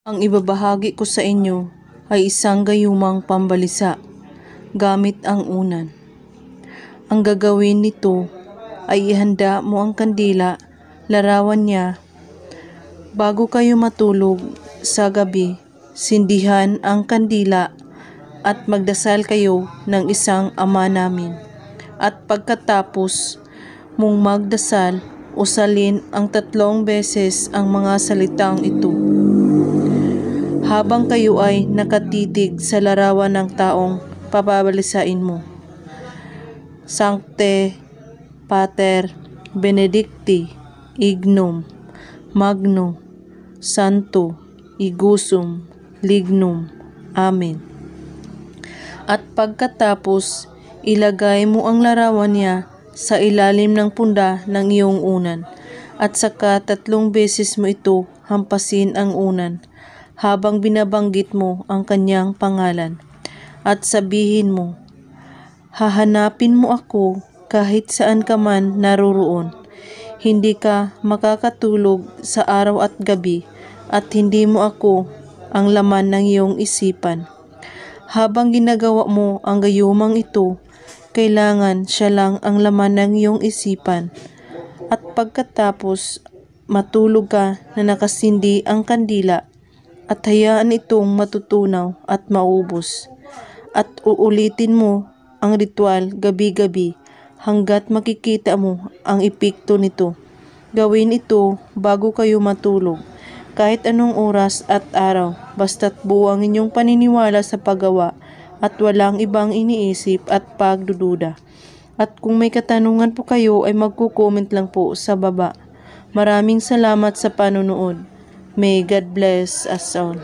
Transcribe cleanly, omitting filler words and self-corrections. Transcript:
Ang ibabahagi ko sa inyo ay isang gayumang pambalisa gamit ang unan. Ang gagawin nito ay ihanda mo ang kandila, larawan niya. Bago kayo matulog sa gabi, sindihan ang kandila at magdasal kayo ng isang Ama namin. At pagkatapos mong magdasal, usalin ang 3 beses ang mga salitang ito. Habang kayo ay nakatitig sa larawan ng taong papabalisain mo. Sancte Pater Benedicti Ignum Magno Santo Igusum Lignum. Amen. At pagkatapos, ilagay mo ang larawan niya sa ilalim ng punda ng iyong unan, at saka 3 beses mo ito hampasin ang unan habang binabanggit mo ang kanyang pangalan, at sabihin mo, hahanapin mo ako kahit saan ka man naroroon. Hindi ka makakatulog sa araw at gabi, at hindi mo ako ang laman ng iyong isipan. Habang ginagawa mo ang gayumang ito, kailangan siya lang ang laman ng iyong isipan. At pagkatapos, matulog ka na nakasindi ang kandila, at hayaan itong matutunaw at maubos. At uulitin mo ang ritual gabi-gabi hanggat makikita mo ang epekto nito. Gawin ito bago kayo matulog, kahit anong oras at araw, basta't buo ang inyong paniniwala sa paggawa at walang ibang iniisip at pagdududa. At kung may katanungan po kayo ay magko-comment lang po sa baba. Maraming salamat sa panonood. May God bless us all.